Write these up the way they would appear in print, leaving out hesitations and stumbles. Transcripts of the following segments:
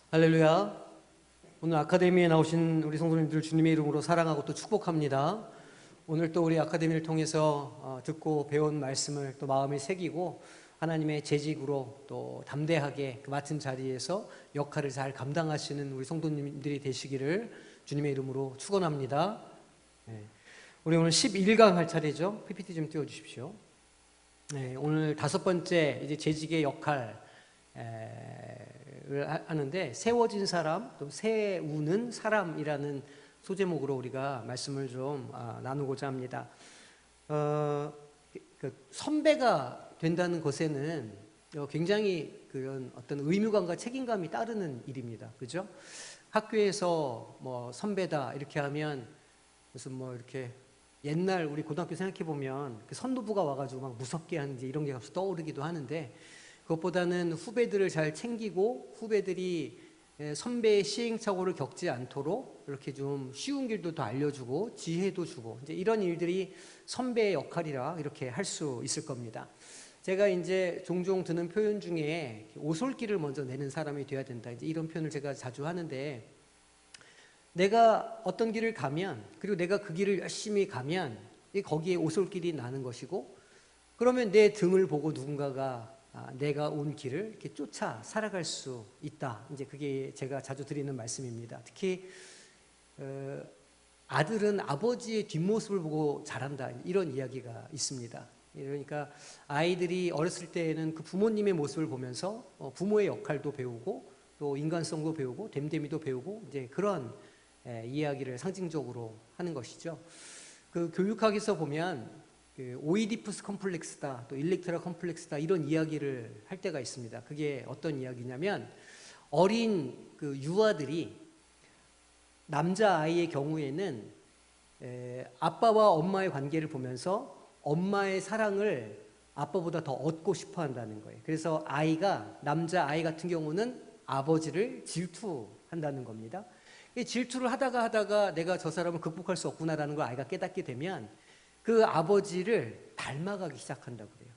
할렐루야. 오늘 아카데미에 나오신 우리 성도님들 주님의 이름으로 사랑하고 또 축복합니다. 오늘 또 우리 아카데미를 통해서 듣고 배운 말씀을 또 마음에 새기고 하나님의 재직으로 또 담대하게 그 맡은 자리에서 역할을 잘 감당하시는 우리 성도님들이 되시기를 주님의 이름으로 축원합니다. 우리 오늘 11강 할 차례죠. PPT 좀 띄워주십시오. 오늘 5번째 이제 재직의 역할 하는데, 세워진 사람, 또 세우는 사람이라는 소제목으로 우리가 말씀을 좀 나누고자 합니다. 선배가 된다는 것에는 굉장히 그런 어떤 의무감과 책임감이 따르는 일입니다. 그죠? 학교에서 뭐 선배다 이렇게 하면 무슨 뭐 이렇게 옛날 우리 고등학교 생각해 보면 그 선도부가 와가지고 막 무섭게 하는 이런 게 떠오르기도 하는데, 그것보다는 후배들을 잘 챙기고 후배들이 선배의 시행착오를 겪지 않도록 이렇게 좀 쉬운 길도 더 알려주고 지혜도 주고, 이제 이런 일들이 선배의 역할이라 이렇게 할 수 있을 겁니다. 제가 이제 종종 드는 표현 중에 오솔길을 먼저 내는 사람이 돼야 된다, 이제 이런 표현을 제가 자주 하는데, 내가 어떤 길을 가면, 그리고 내가 그 길을 열심히 가면 거기에 오솔길이 나는 것이고, 그러면 내 등을 보고 누군가가 내가 온 길을 이렇게 쫓아 살아갈 수 있다. 이제 그게 제가 자주 드리는 말씀입니다. 특히 아들은 아버지의 뒷모습을 보고 자란다, 이런 이야기가 있습니다. 그러니까 아이들이 어렸을 때에는 그 부모님의 모습을 보면서 부모의 역할도 배우고 또 인간성도 배우고 됨됨이도 배우고, 이제 그런 이야기를 상징적으로 하는 것이죠. 그 교육학에서 보면 오이디푸스 컴플렉스다, 또 일렉트라 컴플렉스다, 이런 이야기를 할 때가 있습니다. 그게 어떤 이야기냐면, 어린 그 유아들이, 남자아이의 경우에는 아빠와 엄마의 관계를 보면서 엄마의 사랑을 아빠보다 더 얻고 싶어 한다는 거예요. 그래서 남자아이 같은 경우는 아버지를 질투한다는 겁니다. 질투를 하다가 내가 저 사람을 극복할 수 없구나라는 걸 아이가 깨닫게 되면 그 아버지를 닮아가기 시작한다고 그래요.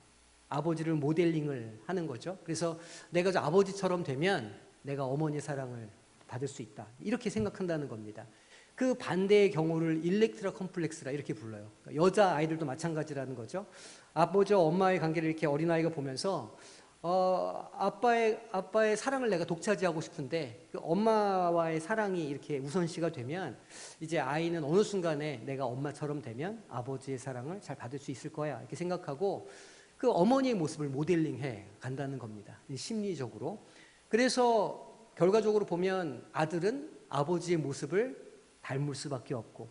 아버지를 모델링을 하는 거죠. 그래서 내가 저 아버지처럼 되면 내가 어머니의 사랑을 받을 수 있다, 이렇게 생각한다는 겁니다. 그 반대의 경우를 일렉트라 컴플렉스라 이렇게 불러요. 그러니까 여자 아이들도 마찬가지라는 거죠. 아버지와 엄마의 관계를 이렇게 어린아이가 보면서 아빠의 사랑을 내가 독차지하고 싶은데, 그 엄마와의 사랑이 이렇게 우선시가 되면 이제 아이는 어느 순간에 내가 엄마처럼 되면 아버지의 사랑을 잘 받을 수 있을 거야, 이렇게 생각하고 그 어머니의 모습을 모델링해 간다는 겁니다, 심리적으로. 그래서 결과적으로 보면 아들은 아버지의 모습을 닮을 수밖에 없고,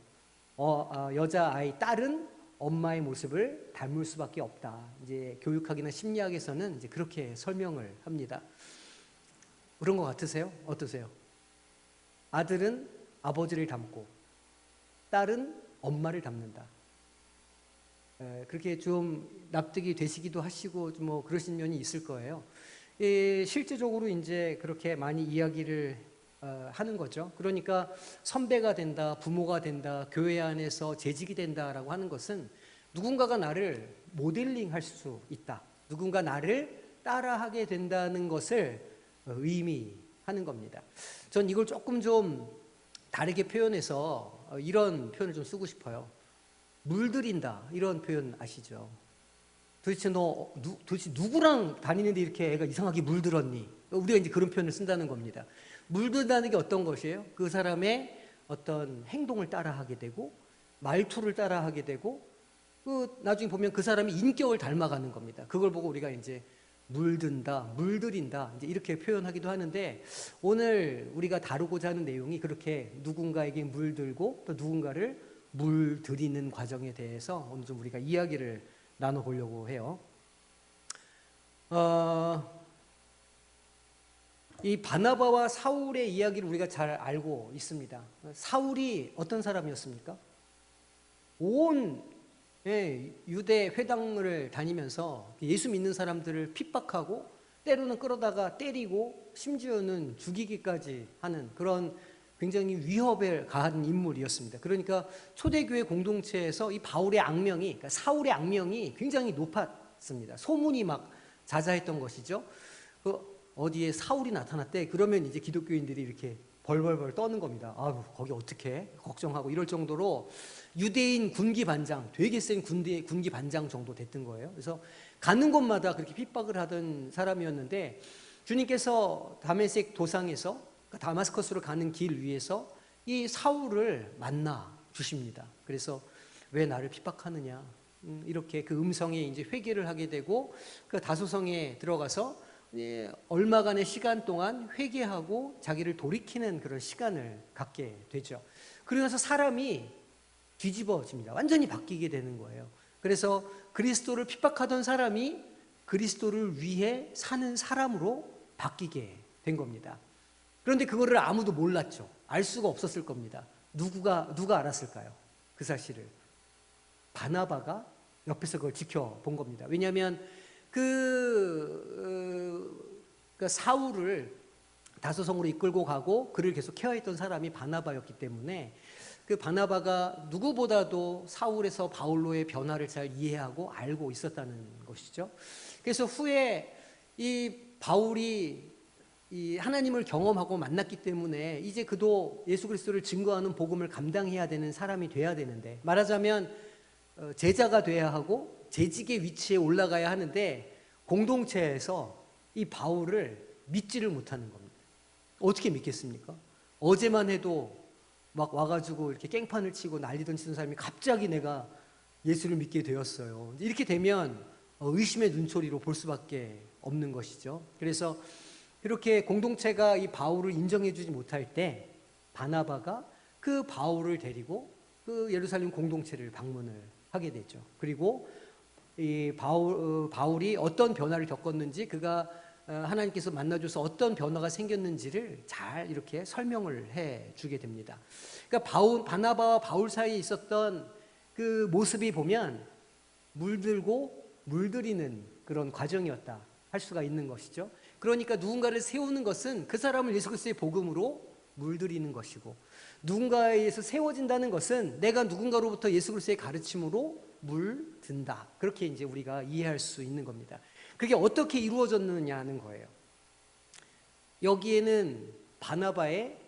여자아이, 딸은 엄마의 모습을 닮을 수밖에 없다. 이제 교육학이나 심리학에서는 이제 그렇게 설명을 합니다. 그런 것 같으세요? 어떠세요? 아들은 아버지를 닮고 딸은 엄마를 닮는다. 그렇게 좀 납득이 되시기도 하시고 뭐 그러신 면이 있을 거예요. 실제적으로 이제 그렇게 많이 이야기를 하는 거죠. 그러니까 선배가 된다, 부모가 된다, 교회 안에서 재직이 된다라고 하는 것은 누군가가 나를 모델링할 수 있다, 누군가 나를 따라하게 된다는 것을 의미하는 겁니다. 전 이걸 조금 좀 다르게 표현해서 이런 표현을 좀 쓰고 싶어요. 물들인다, 이런 표현 아시죠? 도대체 누구랑 다니는데 이렇게 애가 이상하게 물들었니? 우리가 이제 그런 표현을 쓴다는 겁니다. 물든다는 게 어떤 것이에요? 그 사람의 어떤 행동을 따라하게 되고 말투를 따라하게 되고, 나중에 보면 그 사람이 인격을 닮아가는 겁니다. 그걸 보고 우리가 이제 물든다, 물들인다, 이제 이렇게 표현하기도 하는데, 오늘 우리가 다루고자 하는 내용이 그렇게 누군가에게 물들고 또 누군가를 물들이는 과정에 대해서 오늘 좀 우리가 이야기를 나눠보려고 해요. 이 바나바와 사울의 이야기를 우리가 잘 알고 있습니다. 사울이 어떤 사람이었습니까? 온 유대 회당을 다니면서 예수 믿는 사람들을 핍박하고 때로는 끌어다가 때리고 심지어는 죽이기까지 하는 그런 굉장히 위협에 가한 인물이었습니다. 그러니까 초대교회 공동체에서 이 바울의 악명이, 그러니까 사울의 악명이 굉장히 높았습니다. 소문이 막 자자했던 것이죠. 어디에 사울이 나타났대. 그러면 이제 기독교인들이 이렇게 벌벌벌 떠는 겁니다. 아유, 거기 어떻게 걱정하고 이럴 정도로 유대인 군기 반장, 되게 센 군기 반장 정도 됐던 거예요. 그래서 가는 곳마다 그렇게 핍박을 하던 사람이었는데 주님께서 다메섹 도상에서 다마스커스로 가는 길 위에서 이 사울을 만나 주십니다. 그래서 왜 나를 핍박하느냐, 이렇게 그 음성에 이제 회개를 하게 되고 그 다소성에 들어가서 얼마간의 시간 동안 회개하고 자기를 돌이키는 그런 시간을 갖게 되죠. 그러면서 사람이 뒤집어집니다. 완전히 바뀌게 되는 거예요. 그래서 그리스도를 핍박하던 사람이 그리스도를 위해 사는 사람으로 바뀌게 된 겁니다. 그런데 그거를 아무도 몰랐죠. 알 수가 없었을 겁니다. 누가 알았을까요? 그 사실을. 바나바가 옆에서 그걸 지켜본 겁니다. 왜냐하면 그 사울을 다소성으로 이끌고 가고 그를 계속 케어했던 사람이 바나바였기 때문에 그 바나바가 누구보다도 사울에서 바울로의 변화를 잘 이해하고 알고 있었다는 것이죠. 그래서 후에 이 바울이 이 하나님을 경험하고 만났기 때문에 이제 그도 예수 그리스도를 증거하는 복음을 감당해야 되는 사람이 돼야 되는데, 말하자면 제자가 돼야 하고 재직의 위치에 올라가야 하는데 공동체에서 이 바울을 믿지를 못하는 겁니다. 어떻게 믿겠습니까? 어제만 해도 막 와가지고 이렇게 깽판을 치고 난리던 치던 사람이 갑자기 내가 예수를 믿게 되었어요. 이렇게 되면 의심의 눈초리로 볼 수밖에 없는 것이죠. 그래서 이렇게 공동체가 이 바울을 인정해주지 못할 때 바나바가 그 바울을 데리고 그 예루살렘 공동체를 방문을 하게 되죠. 그리고 이 바울이 어떤 변화를 겪었는지, 그가 하나님께서 만나줘서 어떤 변화가 생겼는지를 잘 이렇게 설명을 해주게 됩니다. 그러니까 바나바와 바울 사이에 있었던 그 모습이 보면 물들고 물들이는 그런 과정이었다 할 수가 있는 것이죠. 그러니까 누군가를 세우는 것은 그 사람을 예수 그리스도의 복음으로 물들이는 것이고, 누군가에 의해서 세워진다는 것은 내가 누군가로부터 예수 그리스도의 가르침으로 물든다. 그렇게 이제 우리가 이해할 수 있는 겁니다. 그게 어떻게 이루어졌느냐는 거예요. 여기에는 바나바의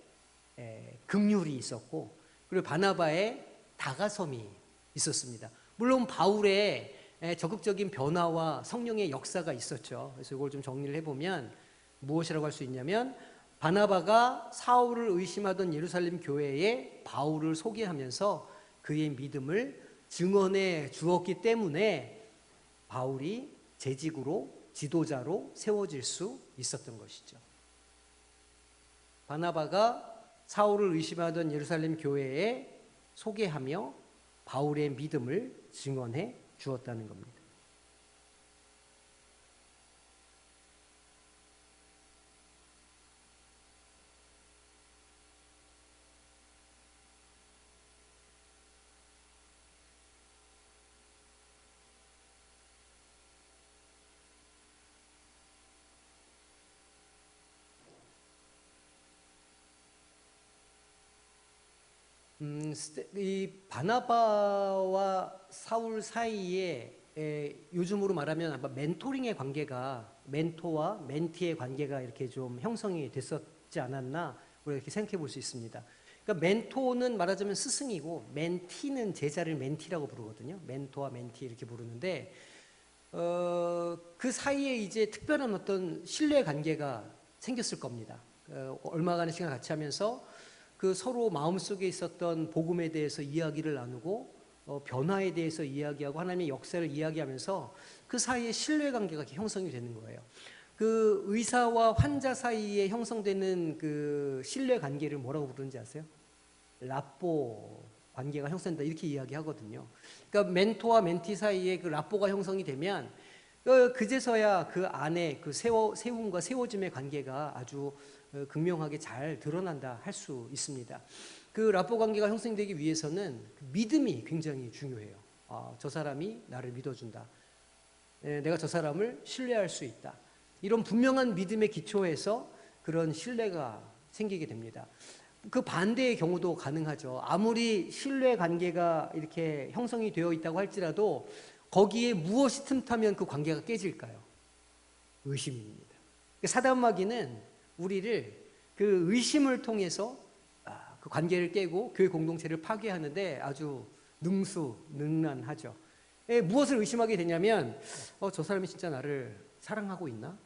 긍휼이 있었고, 그리고 바나바의 다가섬이 있었습니다. 물론 바울의 적극적인 변화와 성령의 역사가 있었죠. 그래서 이걸 좀 정리를 해보면 무엇이라고 할 수 있냐면, 바나바가 사울을 의심하던 예루살렘 교회에 바울을 소개하면서 그의 믿음을 증언해 주었기 때문에 바울이 재직으로 지도자로 세워질 수 있었던 것이죠. 바나바가 사울을 의심하던 예루살렘 교회에 소개하며 바울의 믿음을 증언해 주었다는 겁니다. 이 바나바와 사울 사이에 요즘으로 말하면 아마 멘토링의 관계가, 멘토와 멘티의 관계가 이렇게 좀 형성이 됐었지 않았나, 우리가 이렇게 생각해 볼 수 있습니다. 그러니까 멘토는 말하자면 스승이고, 멘티는 제자를 멘티라고 부르거든요. 멘토와 멘티 이렇게 부르는데, 그 사이에 이제 특별한 어떤 신뢰 관계가 생겼을 겁니다. 얼마간의 시간 같이 하면서 그 서로 마음속에 있었던 복음에 대해서 이야기를 나누고 변화에 대해서 이야기하고 하나님의 역사를 이야기하면서 그 사이에 신뢰관계가 형성이 되는 거예요. 그 의사와 환자 사이에 형성되는 그 신뢰관계를 뭐라고 부르는지 아세요? 라뽀 관계가 형성된다 이렇게 이야기하거든요. 그러니까 멘토와 멘티 사이에 그 라뽀가 형성이 되면 그제서야 그 안에 그 세움과 세워짐의 관계가 아주 극명하게 잘 드러난다 할 수 있습니다. 그 라포 관계가 형성되기 위해서는 믿음이 굉장히 중요해요. 저 사람이 나를 믿어준다. 내가 저 사람을 신뢰할 수 있다. 이런 분명한 믿음의 기초에서 그런 신뢰가 생기게 됩니다. 그 반대의 경우도 가능하죠. 아무리 신뢰 관계가 이렇게 형성이 되어 있다고 할지라도 거기에 무엇이 틈타면 그 관계가 깨질까요? 의심입니다. 사단마귀는 우리를 그 의심을 통해서 그 관계를 깨고 교회 공동체를 파괴하는데 아주 능수능란하죠. 무엇을 의심하게 되냐면 저 사람이 진짜 나를 사랑하고 있나?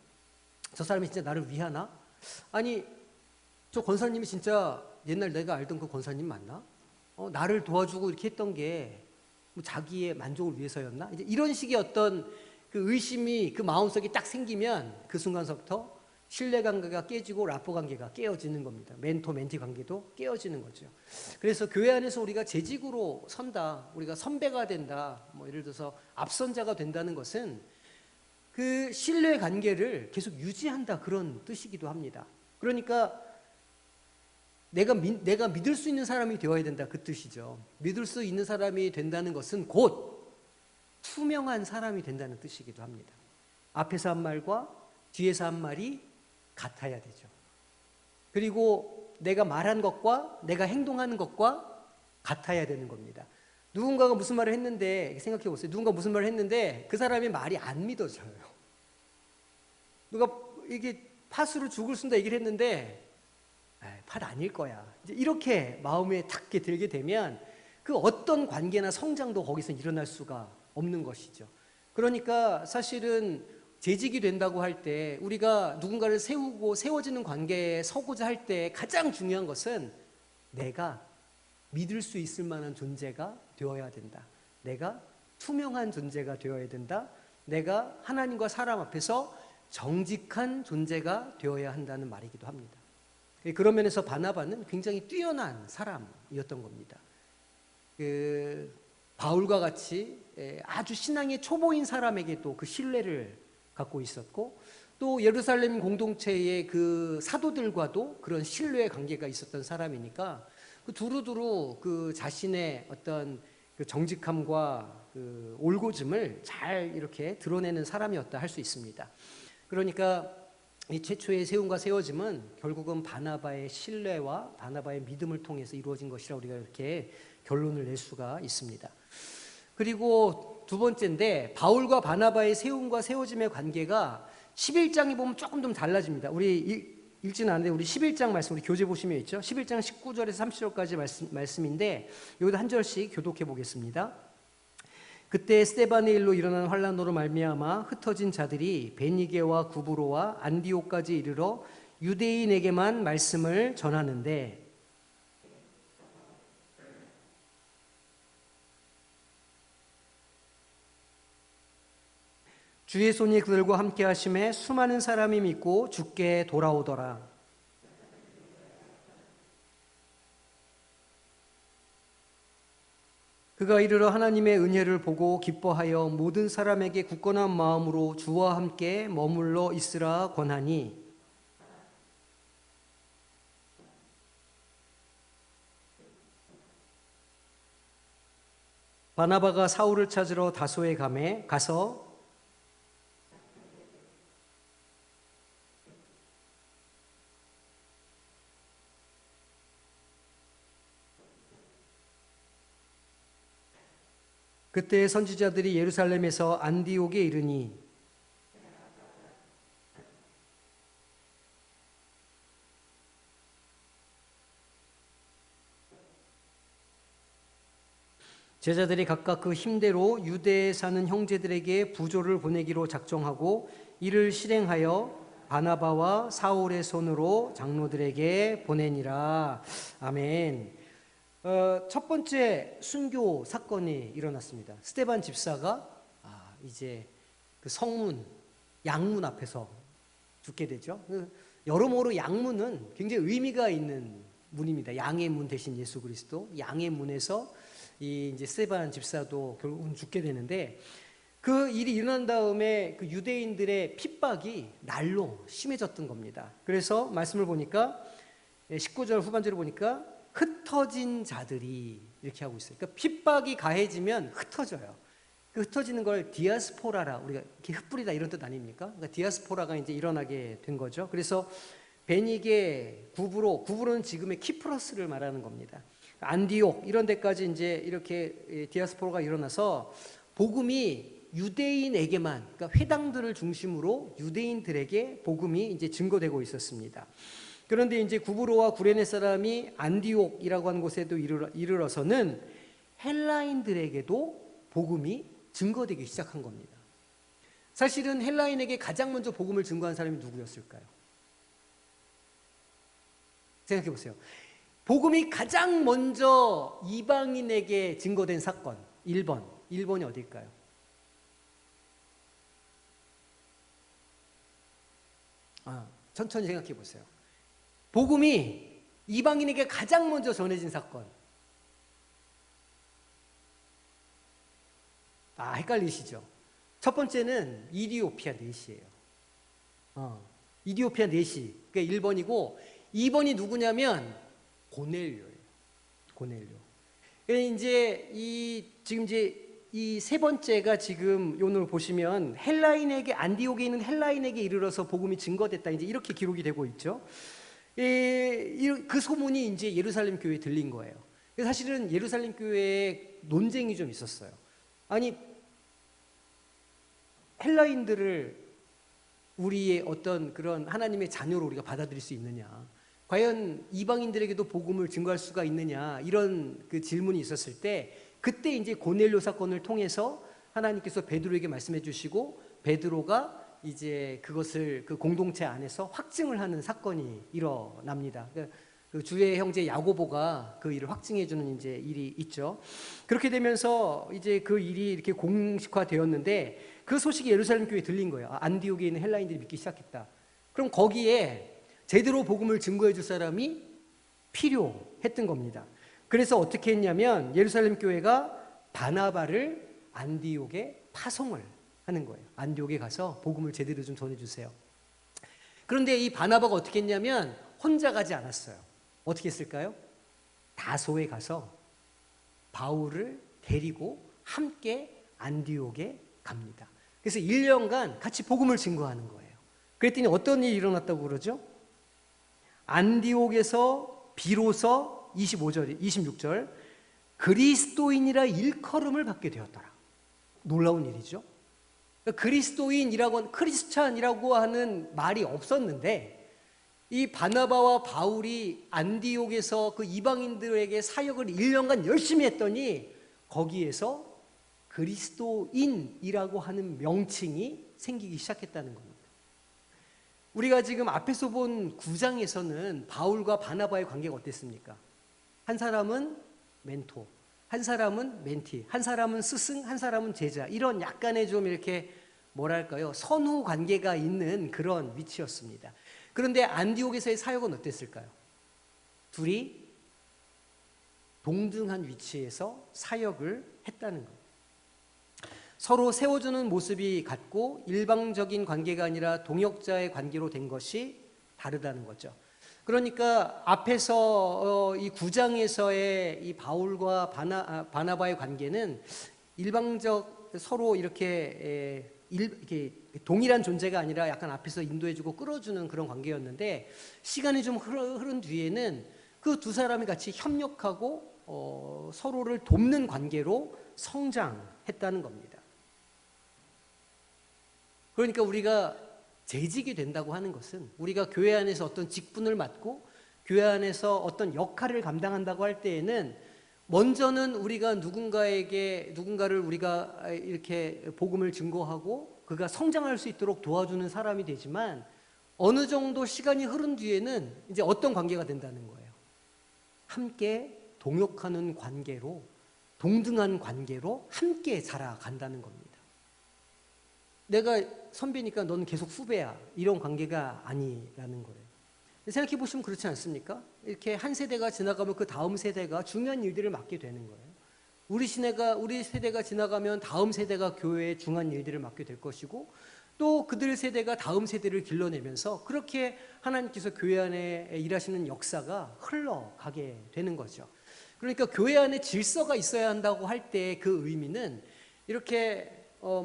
저 사람이 진짜 나를 위하나? 아니 저 권사님이 진짜 옛날 내가 알던 그 권사님 맞나? 나를 도와주고 이렇게 했던 게 뭐 자기의 만족을 위해서였나? 이제 이런 식의 어떤 그 의심이 그 마음속에 딱 생기면 그 순간서부터 신뢰 관계가 깨지고 라포 관계가 깨어지는 겁니다. 멘토 멘티 관계도 깨어지는 거죠. 그래서 교회 안에서 우리가 재직으로 선다, 우리가 선배가 된다, 뭐 예를 들어서 앞선자가 된다는 것은 그 신뢰 관계를 계속 유지한다, 그런 뜻이기도 합니다. 그러니까 내가 믿을 수 있는 사람이 되어야 된다, 그 뜻이죠. 믿을 수 있는 사람이 된다는 것은 곧 투명한 사람이 된다는 뜻이기도 합니다. 앞에서 한 말과 뒤에서 한 말이 같아야 되죠. 그리고 내가 말한 것과 내가 행동하는 것과 같아야 되는 겁니다. 누군가가 무슨 말을 했는데, 생각해 보세요. 누군가 무슨 말을 했는데 그 사람의 말이 안 믿어져요. 누가 이게 팥으로 죽을 쓴다 얘기를 했는데 팥 아닐 거야, 이제 이렇게 마음에 탁 들게 되면 그 어떤 관계나 성장도 거기서 일어날 수가 없는 것이죠. 그러니까 사실은 재직이 된다고 할 때, 우리가 누군가를 세우고 세워지는 관계에 서고자 할 때 가장 중요한 것은 내가 믿을 수 있을 만한 존재가 되어야 된다. 내가 투명한 존재가 되어야 된다. 내가 하나님과 사람 앞에서 정직한 존재가 되어야 한다는 말이기도 합니다. 그런 면에서 바나바는 굉장히 뛰어난 사람이었던 겁니다. 바울과 같이 아주 신앙의 초보인 사람에게 또 그 신뢰를 갖고 있었고, 또 예루살렘 공동체의 그 사도들과도 그런 신뢰의 관계가 있었던 사람이니까 그 두루두루 그 자신의 어떤 그 정직함과 그 올곧음을 잘 이렇게 드러내는 사람이었다 할 수 있습니다. 그러니까 이 최초의 세움과 세워짐은 결국은 바나바의 신뢰와 바나바의 믿음을 통해서 이루어진 것이라 우리가 이렇게 결론을 낼 수가 있습니다. 그리고 두 번째인데, 바울과 바나바의 세움과 세워짐의 관계가 11장에 보면 조금 좀 달라집니다. 우리 읽지는 않는데 우리 11장 말씀, 우리 교재 보시면 있죠. 11장 19절에서 30절까지 말씀인데 여기도 한 절씩 교독해 보겠습니다. 그때 스데반의 일로 일어난 환란으로 말미암아 흩어진 자들이 베니게와 구브로와 안디옥까지 이르러 유대인에게만 말씀을 전하는데, 주의 손이 그들과 함께 하심에 수많은 사람이 믿고 주께 돌아오더라. 그가 이르러 하나님의 은혜를 보고 기뻐하여 모든 사람에게 굳건한 마음으로 주와 함께 머물러 있으라 권하니, 바나바가 사울을 찾으러 다소에 가서 그때 선지자들이 예루살렘에서 안디옥에 이르니 제자들이 각각 그 힘대로 유대에 사는 형제들에게 부조를 보내기로 작정하고 이를 실행하여 바나바와 사울의 손으로 장로들에게 보내니라. 아멘. 첫 번째 순교 사건이 일어났습니다. 스데반 집사가 이제 그 성문, 양문 앞에서 죽게 되죠. 여러모로 양문은 굉장히 의미가 있는 문입니다. 양의 문 대신 예수 그리스도, 양의 문에서 이 이제 스데반 집사도 결국은 죽게 되는데, 그 일이 일어난 다음에 그 유대인들의 핍박이 날로 심해졌던 겁니다. 그래서 말씀을 보니까 19절 후반절을 보니까 흩어진 자들이 이렇게 하고 있어요. 그러니까 핍박이 가해지면 흩어져요. 그 흩어지는 걸 디아스포라라, 우리가 이렇게 흩뿌리다 이런 뜻 아닙니까? 그러니까 디아스포라가 이제 일어나게 된 거죠. 그래서 베니게, 구브로는 지금의 키프러스를 말하는 겁니다. 안디옥 이런 데까지 이제 이렇게 디아스포라가 일어나서 복음이 유대인에게만, 그러니까 회당들을 중심으로 유대인들에게 복음이 이제 증거되고 있었습니다. 그런데 이제 구브로와 구레네 사람이 안디옥이라고 하는 곳에도 이르러서는 헬라인들에게도 복음이 증거되기 시작한 겁니다. 사실은 헬라인에게 가장 먼저 복음을 증거한 사람이 누구였을까요? 생각해 보세요. 복음이 가장 먼저 이방인에게 증거된 사건 1번이 어딜까요? 천천히 생각해 보세요. 복음이 이방인에게 가장 먼저 전해진 사건. 헷갈리시죠? 첫 번째는 이디오피아 내시예요. 이디오피아 내시. 그게 1번이고 2번이 누구냐면 고넬료예요. 고넬료. 지금 이 세 번째가 지금 오늘 보시면 헬라인에게 안디옥에 있는 헬라인에게 이르러서 복음이 증거됐다. 이제 이렇게 기록이 되고 있죠. 그 소문이 이제 예루살렘 교회에 들린 거예요. 사실은 예루살렘 교회에 논쟁이 좀 있었어요. 아니, 헬라인들을 우리의 어떤 그런 하나님의 자녀로 우리가 받아들일 수 있느냐? 과연 이방인들에게도 복음을 증거할 수가 있느냐? 이런 그 질문이 있었을 때 그때 이제 고넬료 사건을 통해서 하나님께서 베드로에게 말씀해 주시고 베드로가 이제 그것을 그 공동체 안에서 확증을 하는 사건이 일어납니다. 그 주의 형제 야고보가 그 일을 확증해 주는 이제 일이 있죠. 그렇게 되면서 이제 그 일이 이렇게 공식화되었는데 그 소식이 예루살렘 교회에 들린 거예요. 안디옥에 있는 헬라인들이 믿기 시작했다. 그럼 거기에 제대로 복음을 증거해 줄 사람이 필요했던 겁니다. 그래서 어떻게 했냐면 예루살렘 교회가 바나바를 안디옥에 파송을 하는 거예요. 안디옥에 가서 복음을 제대로 좀 전해주세요. 그런데 이 바나바가 어떻게 했냐면 혼자 가지 않았어요. 어떻게 했을까요? 다소에 가서 바울을 데리고 함께 안디옥에 갑니다. 그래서 1년간 같이 복음을 증거하는 거예요. 그랬더니 어떤 일이 일어났다고 그러죠? 안디옥에서 비로소 26절 그리스도인이라 일컬음을 받게 되었더라. 놀라운 일이죠. 그리스도인이라고 크리스찬이라고 하는 말이 없었는데 이 바나바와 바울이 안디옥에서 그 이방인들에게 사역을 1년간 열심히 했더니 거기에서 그리스도인이라고 하는 명칭이 생기기 시작했다는 겁니다. 우리가 지금 앞에서 본 9장에서는 바울과 바나바의 관계가 어땠습니까? 한 사람은 멘토, 한 사람은 멘티, 한 사람은 스승, 한 사람은 제자, 이런 약간의 좀 이렇게 뭐랄까요, 선후 관계가 있는 그런 위치였습니다. 그런데 안디옥에서의 사역은 어땠을까요? 둘이 동등한 위치에서 사역을 했다는 겁니다. 서로 세워주는 모습이 같고 일방적인 관계가 아니라 동역자의 관계로 된 것이 다르다는 거죠. 그러니까 앞에서 이 9장에서의 이 바울과 바나바의 관계는 일방적 서로 이렇게 동일한 존재가 아니라 약간 앞에서 인도해주고 끌어주는 그런 관계였는데 시간이 좀 흐른 뒤에는 그 두 사람이 같이 협력하고 서로를 돕는 관계로 성장했다는 겁니다. 그러니까 우리가 재직이 된다고 하는 것은 우리가 교회 안에서 어떤 직분을 맡고 교회 안에서 어떤 역할을 감당한다고 할 때에는 먼저는 우리가 누군가를 우리가 이렇게 복음을 증거하고 그가 성장할 수 있도록 도와주는 사람이 되지만 어느 정도 시간이 흐른 뒤에는 이제 어떤 관계가 된다는 거예요. 함께 동역하는 관계로, 동등한 관계로 함께 자라간다는 겁니다. 내가 선배니까 넌 계속 후배야, 이런 관계가 아니라는 거예요. 생각해 보시면 그렇지 않습니까? 이렇게 한 세대가 지나가면 그 다음 세대가 중요한 일들을 맡게 되는 거예요. 우리 세대가 지나가면 다음 세대가 교회의 중요한 일들을 맡게 될 것이고 또 그들 세대가 다음 세대를 길러내면서 그렇게 하나님께서 교회 안에 일하시는 역사가 흘러가게 되는 거죠. 그러니까 교회 안에 질서가 있어야 한다고 할 때 그 의미는 이렇게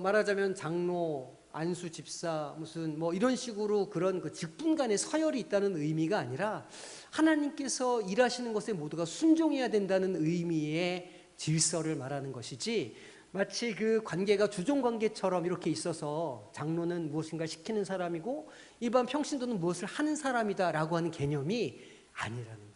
말하자면 장로, 안수 집사 무슨 뭐 이런 식으로 그런 그 직분 간의 서열이 있다는 의미가 아니라 하나님께서 일하시는 것에 모두가 순종해야 된다는 의미의 질서를 말하는 것이지 마치 그 관계가 주종 관계처럼 이렇게 있어서 장로는 무엇인가 시키는 사람이고 일반 평신도는 무엇을 하는 사람이다라고 하는 개념이 아니라는 거예요.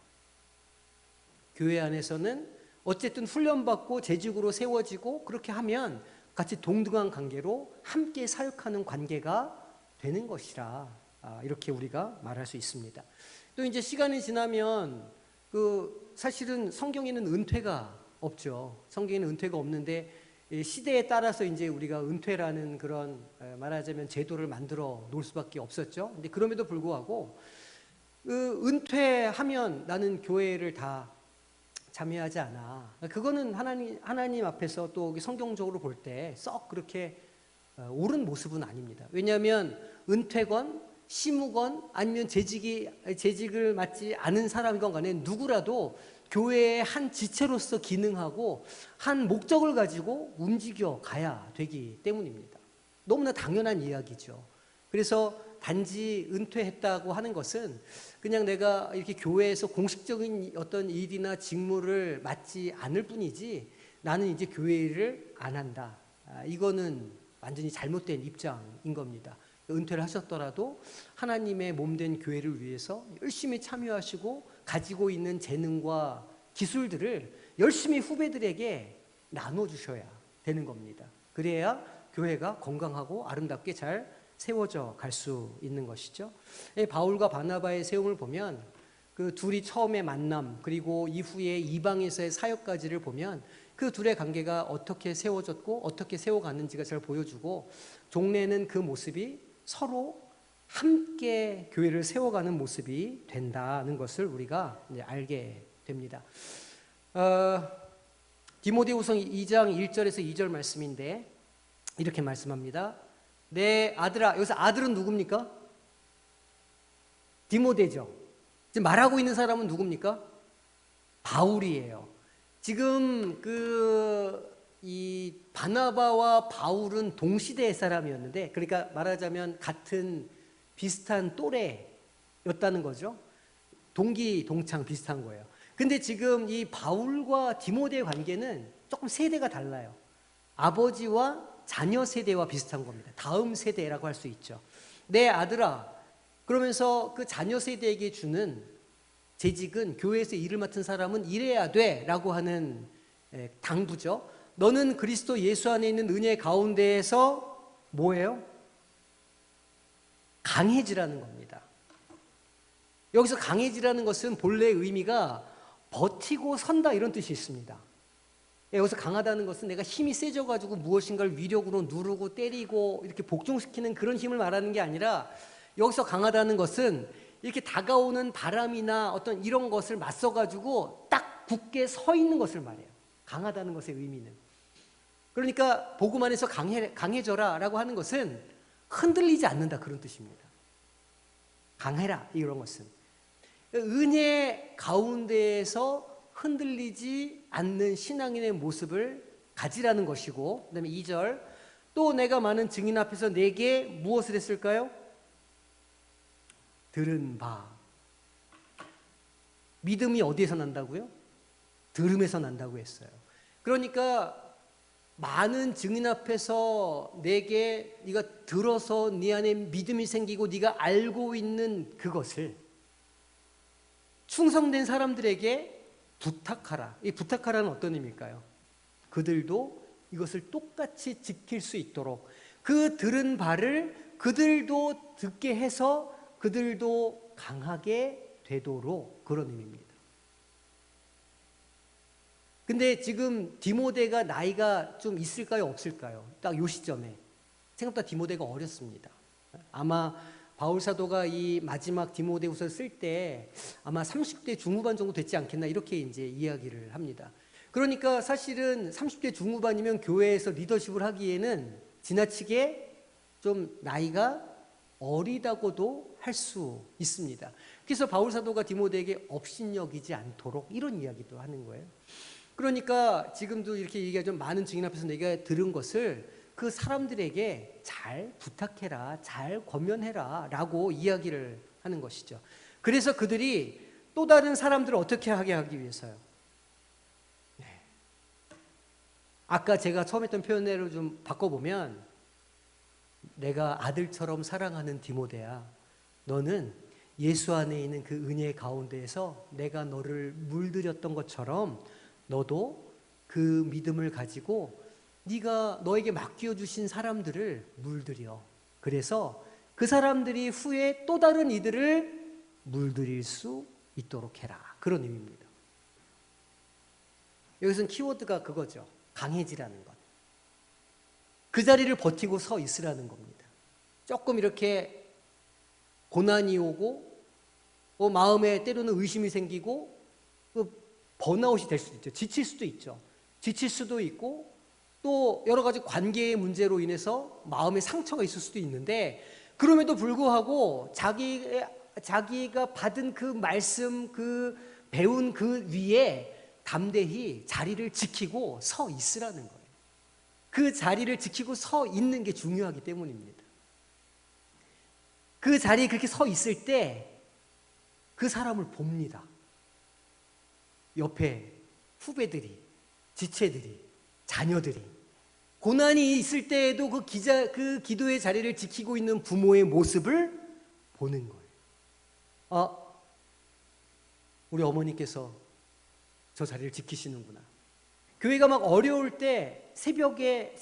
교회 안에서는 어쨌든 훈련받고 재직으로 세워지고 그렇게 하면 같이 동등한 관계로 함께 사역하는 관계가 되는 것이라 이렇게 우리가 말할 수 있습니다. 또 이제 시간이 지나면 사실은 성경에는 은퇴가 없죠. 성경에는 은퇴가 없는데 시대에 따라서 이제 우리가 은퇴라는 그런 말하자면 제도를 만들어 놓을 수밖에 없었죠. 근데 그럼에도 불구하고 은퇴하면 나는 교회를 다 참여하지 않아. 그거는 하나님 앞에서 또 성경적으로 볼 때 썩 그렇게 옳은 모습은 아닙니다. 왜냐하면 은퇴건 시무건 아니면 재직을 맡지 않은 사람이건 간에 누구라도 교회의 한 지체로서 기능하고 한 목적을 가지고 움직여 가야 되기 때문입니다. 너무나 당연한 이야기죠. 그래서 단지 은퇴했다고 하는 것은 그냥 내가 이렇게 교회에서 공식적인 어떤 일이나 직무를 맡지 않을 뿐이지 나는 이제 교회 일을 안 한다. 이거는 완전히 잘못된 입장인 겁니다. 은퇴를 하셨더라도 하나님의 몸된 교회를 위해서 열심히 참여하시고 가지고 있는 재능과 기술들을 열심히 후배들에게 나눠주셔야 되는 겁니다. 그래야 교회가 건강하고 아름답게 잘 세워져 갈 수 있는 것이죠. 바울과 바나바의 세움을 보면 그 둘이 처음에 만남 그리고 이후에 이방에서의 사역까지를 보면 그 둘의 관계가 어떻게 세워졌고 어떻게 세워갔는지가 잘 보여주고 종래는 그 모습이 서로 함께 교회를 세워가는 모습이 된다는 것을 우리가 이제 알게 됩니다. 디모데후서 2장 1절에서 2절 말씀인데 이렇게 말씀합니다. 내 아들아, 여기서 아들은 누굽니까? 디모데죠. 지금 말하고 있는 사람은 누굽니까? 바울이에요. 지금 이 바나바와 바울은 동시대의 사람이었는데, 그러니까 말하자면 같은 비슷한 또래였다는 거죠. 동기 동창 비슷한 거예요. 근데 지금 이 바울과 디모데의 관계는 조금 세대가 달라요. 아버지와 자녀 세대와 비슷한 겁니다. 다음 세대라고 할 수 있죠. 내 아들아, 그러면서 그 자녀 세대에게 주는 재직은 교회에서 일을 맡은 사람은 이래야 돼라고 하는 당부죠. 너는 그리스도 예수 안에 있는 은혜 가운데에서 뭐예요? 강해지라는 겁니다. 여기서 강해지라는 것은 본래 의미가 버티고 선다 이런 뜻이 있습니다. 여기서 강하다는 것은 내가 힘이 세져가지고 무엇인가를 위력으로 누르고 때리고 이렇게 복종시키는 그런 힘을 말하는 게 아니라 여기서 강하다는 것은 이렇게 다가오는 바람이나 어떤 이런 것을 맞서가지고 딱 굳게 서 있는 것을 말해요. 강하다는 것의 의미는. 그러니까 복음 안에서 강해져라 라고 하는 것은 흔들리지 않는다 그런 뜻입니다. 강해라 이런 것은. 은혜 가운데에서 흔들리지 않는 신앙인의 모습을 가지라는 것이고, 그 다음에 2절 또 내가 많은 증인 앞에서 내게 무엇을 했을까요? 들은 바. 믿음이 어디에서 난다고요? 들음에서 난다고 했어요. 그러니까 많은 증인 앞에서 내게 네가 들어서 네 안에 믿음이 생기고 네가 알고 있는 그것을 충성된 사람들에게 부탁하라. 이 부탁하라는 어떤 의미일까요? 그들도 이것을 똑같이 지킬 수 있도록 그 들은 바를 그들도 듣게 해서 그들도 강하게 되도록 그런 의미입니다. 근데 지금 디모데가 나이가 좀 있을까요? 없을까요? 딱 요 시점에. 생각보다 디모데가 어렸습니다. 아마 바울 사도가 이 마지막 디모데후서를 쓸 때 아마 30대 중후반 정도 됐지 않겠나 이렇게 이제 이야기를 합니다. 그러니까 사실은 30대 중후반이면 교회에서 리더십을 하기에는 지나치게 좀 나이가 어리다고도 할 수 있습니다. 그래서 바울 사도가 디모데에게 업신여기지 않도록 이런 이야기도 하는 거예요. 그러니까 지금도 이렇게 얘기하죠. 많은 증인 앞에서 내가 들은 것을 그 사람들에게 잘 부탁해라, 잘 권면해라 라고 이야기를 하는 것이죠. 그래서 그들이 또 다른 사람들을 어떻게 하게 하기 위해서요? 아까 제가 처음 했던 표현대로 좀 바꿔보면 내가 아들처럼 사랑하는 디모데야. 너는 예수 안에 있는 그 은혜 가운데에서 내가 너를 물들였던 것처럼 너도 그 믿음을 가지고 네가 너에게 맡겨 주신 사람들을 물들여. 그래서 그 사람들이 후에 또 다른 이들을 물들일 수 있도록 해라. 그런 의미입니다. 여기서는 키워드가 그거죠. 강해지라는 것. 그 자리를 버티고 서 있으라는 겁니다. 조금 이렇게 고난이 오고 마음에 때로는 의심이 생기고 번아웃이 될 수도 있죠. 지칠 수도 있죠. 지칠 수도 있고 또 여러 가지 관계의 문제로 인해서 마음의 상처가 있을 수도 있는데 그럼에도 불구하고 자기가 받은 그 말씀, 그 배운 그 위에 담대히 자리를 지키고 서 있으라는 거예요. 그 자리를 지키고 서 있는 게 중요하기 때문입니다. 그 자리에 그렇게 서 있을 때 그 사람을 봅니다. 옆에 후배들이, 지체들이, 자녀들이 고난이 있을 때에도 그 기도의 자리를 지키고 있는 부모의 모습을 보는 거예요. 우리 어머니께서 저 자리를 지키시는구나. 교회가 막 어려울 때 새벽에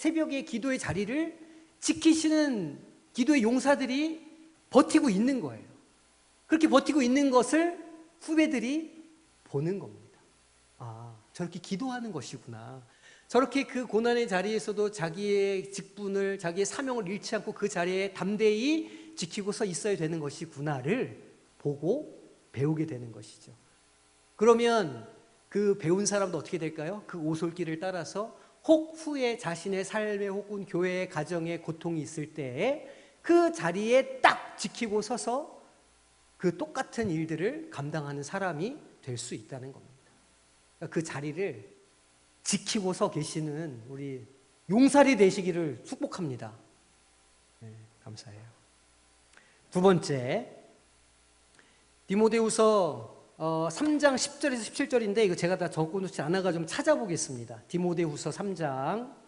기도의 자리를 지키시는 기도의 용사들이 버티고 있는 거예요. 그렇게 버티고 있는 것을 후배들이 보는 겁니다. 저렇게 기도하는 것이구나. 저렇게 그 고난의 자리에서도 자기의 직분을, 자기의 사명을 잃지 않고 그 자리에 담대히 지키고서 있어야 되는 것이구나를 보고 배우게 되는 것이죠. 그러면 그 배운 사람도 어떻게 될까요? 그 오솔길을 따라서 혹 후에 자신의 삶에 혹은 교회의 가정에 고통이 있을 때에 그 자리에 딱 지키고 서서 그 똑같은 일들을 감당하는 사람이 될 수 있다는 겁니다. 그 자리를 지키고 서 계시는 우리 용사리 되시기를 축복합니다. 감사해요. 두 번째, 디모데후서 3장 10절에서 17절인데 이거 제가 다 적어놓지 않아가 좀 찾아보겠습니다. 디모데후서 3장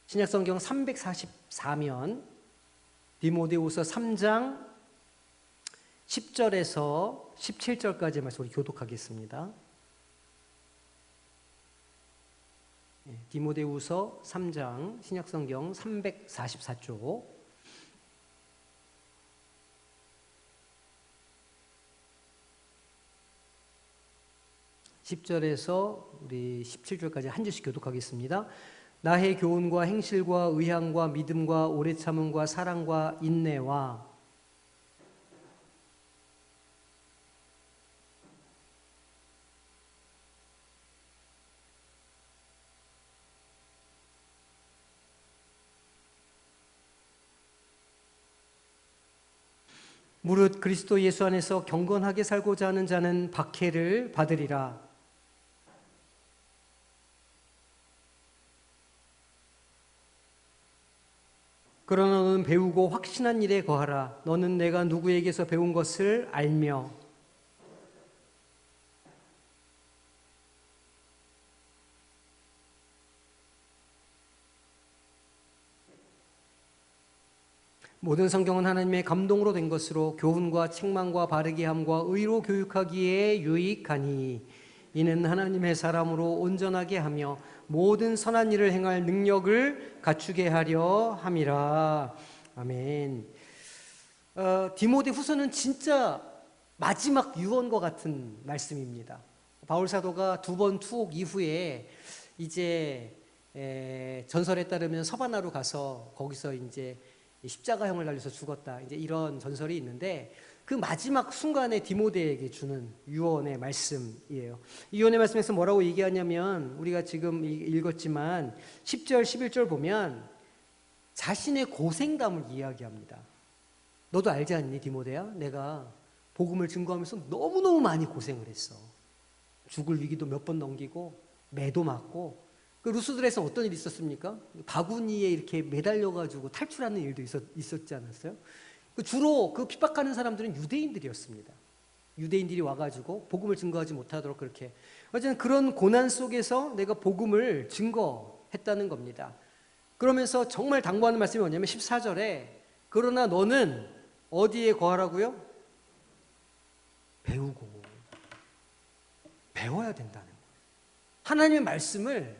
신약성경 344면 디모데후서 3장 10절에서 17절까지의 말씀 우리 교독하겠습니다. 디모데후서 3장 신약성경 344쪽 10절에서 우리 17절까지 한 절씩 교독하겠습니다. 나의 교훈과 행실과 의향과 믿음과 오래 참음과 사랑과 인내와 무릇 그리스도 예수 안에서 경건하게 살고자 하는 자는 박해를 받으리라. 그러나 너는 배우고 확신한 일에 거하라. 너는 내가 누구에게서 배운 것을 알며 모든 성경은 하나님의 감동으로 된 것으로 교훈과 책망과 바르게 함과 의로 교육하기에 유익하니 이는 하나님의 사람으로 온전하게 하며 모든 선한 일을 행할 능력을 갖추게 하려 함이라. 아멘. 디모데 후서는 진짜 마지막 유언과 같은 말씀입니다. 바울 사도가 두 번 투옥 이후에 이제 전설에 따르면 서바나로 가서 거기서 이제 십자가형을 달려서 죽었다. 이제 이런 전설이 있는데 그 마지막 순간에 디모데에게 주는 유언의 말씀이에요. 이 유언의 말씀에서 뭐라고 얘기하냐면 우리가 지금 읽었지만 10절, 11절 보면 자신의 고생담을 이야기합니다. 너도 알지 않니 디모데야? 내가 복음을 증거하면서 너무너무 많이 고생을 했어. 죽을 위기도 몇 번 넘기고 매도 맞고 그 루스드레에서 어떤 일이 있었습니까? 바구니에 이렇게 매달려가지고 탈출하는 일도 있었지 않았어요? 주로 그 핍박하는 사람들은 유대인들이었습니다. 유대인들이 와가지고 복음을 증거하지 못하도록 그렇게. 어쨌든 그런 고난 속에서 내가 복음을 증거했다는 겁니다. 그러면서 정말 당부하는 말씀이 뭐냐면 14절에 그러나 너는 어디에 거하라고요? 배우고. 배워야 된다는 거예요. 하나님의 말씀을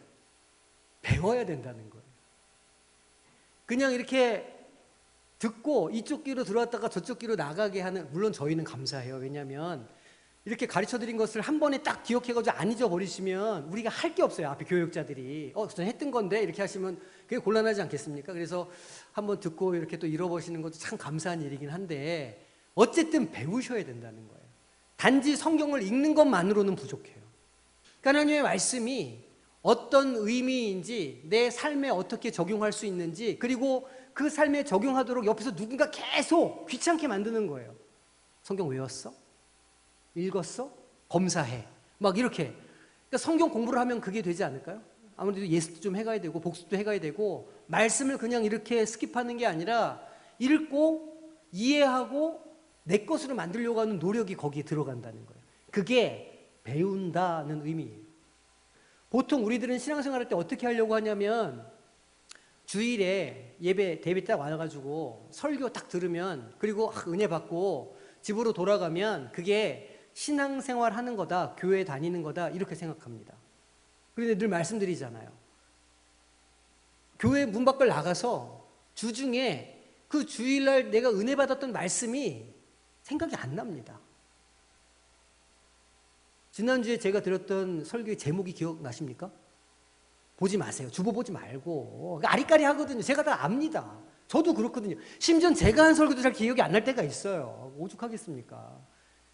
배워야 된다는 거예요. 그냥 이렇게 듣고 이쪽 귀로 들어왔다가 저쪽 귀로 나가게 하는, 물론 저희는 감사해요. 왜냐하면 이렇게 가르쳐드린 것을 한 번에 딱 기억해가지고 안 잊어버리시면 우리가 할 게 없어요. 앞에 교육자들이 전 했던 건데 이렇게 하시면 그게 곤란하지 않겠습니까? 그래서 한번 듣고 이렇게 또 잃어버리시는 것도 참 감사한 일이긴 한데 어쨌든 배우셔야 된다는 거예요. 단지 성경을 읽는 것만으로는 부족해요. 하나님의 말씀이 어떤 의미인지 내 삶에 어떻게 적용할 수 있는지, 그리고 그 삶에 적용하도록 옆에서 누군가 계속 귀찮게 만드는 거예요. 성경 외웠어? 읽었어? 검사해. 막 이렇게. 그러니까 성경 공부를 하면 그게 되지 않을까요? 아무래도 예습도 좀 해가야 되고 복습도 해가야 되고, 말씀을 그냥 이렇게 스킵하는 게 아니라 읽고 이해하고 내 것으로 만들려고 하는 노력이 거기에 들어간다는 거예요. 그게 배운다는 의미예요. 보통 우리들은 신앙생활할 때 어떻게 하려고 하냐면 주일에 예배 딱 와가지고 설교 딱 들으면, 그리고 은혜 받고 집으로 돌아가면 그게 신앙생활 하는 거다, 교회 다니는 거다, 이렇게 생각합니다. 그런데 늘 말씀드리잖아요. 교회 문 밖을 나가서 주중에 그 주일날 내가 은혜 받았던 말씀이 생각이 안 납니다. 지난주에 제가 들었던 설교의 제목이 기억나십니까? 보지 마세요. 주보 보지 말고. 아리까리 하거든요. 제가 다 압니다. 저도 그렇거든요. 심지어 제가 한 설교도 잘 기억이 안 날 때가 있어요. 오죽하겠습니까?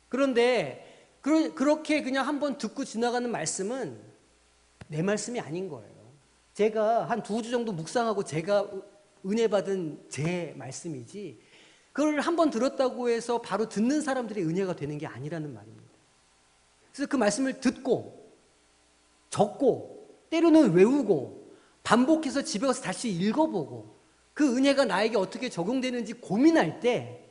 그런데 그렇게 그냥 한번 듣고 지나가는 말씀은 내 말씀이 아닌 거예요. 제가 한 2주 정도 묵상하고 제가 은혜 받은 제 말씀이지, 그걸 한번 들었다고 해서 바로 듣는 사람들의 은혜가 되는 게 아니라는 말입니다. 그래서 그 말씀을 듣고 적고 때로는 외우고 반복해서 집에 가서 다시 읽어보고 그 은혜가 나에게 어떻게 적용되는지 고민할 때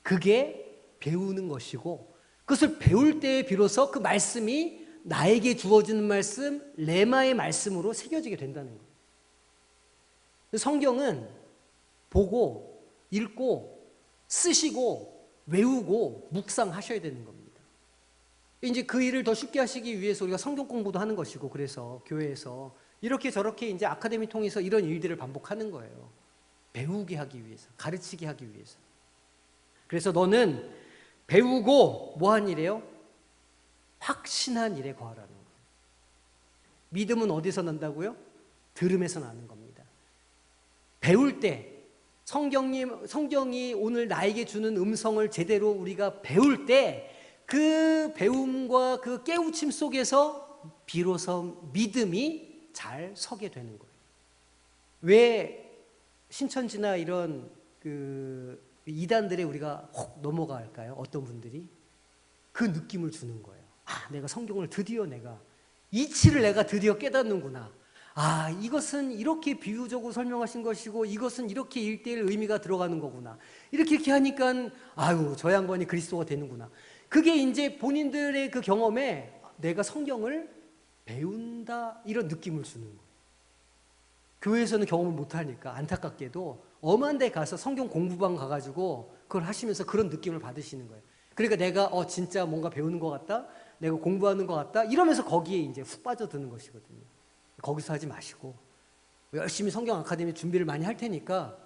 그게 배우는 것이고, 그것을 배울 때에 비로소 그 말씀이 나에게 주어지는 말씀, 레마의 말씀으로 새겨지게 된다는 거예요. 성경은 보고 읽고 쓰시고 외우고 묵상하셔야 되는 겁니다. 이제 그 일을 더 쉽게 하시기 위해서 우리가 성경 공부도 하는 것이고, 그래서 교회에서 이렇게 저렇게 이제 아카데미 통해서 이런 일들을 반복하는 거예요. 배우게 하기 위해서, 가르치게 하기 위해서. 그래서 너는 배우고 뭐한 일이에요? 확신한 일에 거하라는 거예요. 믿음은 어디서 난다고요? 들음에서 나는 겁니다. 배울 때 성경이 오늘 나에게 주는 음성을 제대로 우리가 배울 때 그 배움과 그 깨우침 속에서 비로소 믿음이 잘 서게 되는 거예요. 왜 신천지나 이런 그 이단들에 우리가 혹 넘어갈까요? 어떤 분들이 그 느낌을 주는 거예요. 내가 성경을 드디어 이치를 내가 드디어 깨닫는구나. 이것은 이렇게 비유적으로 설명하신 것이고 이것은 이렇게 1:1 의미가 들어가는 거구나. 이렇게 하니까 저 양반이 그리스도가 되는구나. 그게 이제 본인들의 그 경험에 내가 성경을 배운다, 이런 느낌을 주는 거예요. 교회에서는 경험을 못하니까 안타깝게도 엄한 데 가서 성경 공부방 가가지고 그걸 하시면서 그런 느낌을 받으시는 거예요. 그러니까 내가 진짜 뭔가 배우는 것 같다, 내가 공부하는 것 같다, 이러면서 거기에 이제 훅 빠져드는 것이거든요. 거기서 하지 마시고 열심히 성경 아카데미 준비를 많이 할 테니까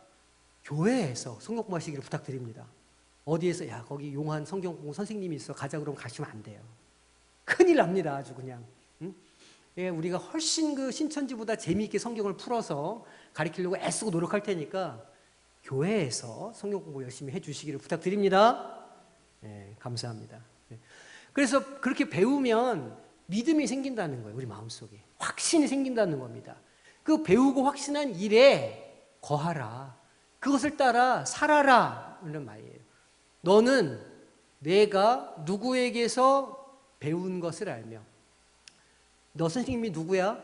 교회에서 성경 공부하시기를 부탁드립니다. 어디에서 거기 용한 성경 공부 선생님이 있어 가자 그러면 가시면 안 돼요. 큰일 납니다. 아주 그냥. 우리가 훨씬 그 신천지보다 재미있게 성경을 풀어서 가르치려고 애쓰고 노력할 테니까 교회에서 성경 공부 열심히 해주시기를 부탁드립니다. 감사합니다. 그래서 그렇게 배우면 믿음이 생긴다는 거예요. 우리 마음속에 확신이 생긴다는 겁니다. 그 배우고 확신한 일에 거하라, 그것을 따라 살아라, 이런 말이에요. 너는 내가 누구에게서 배운 것을 알며, 너 선생님이 누구야?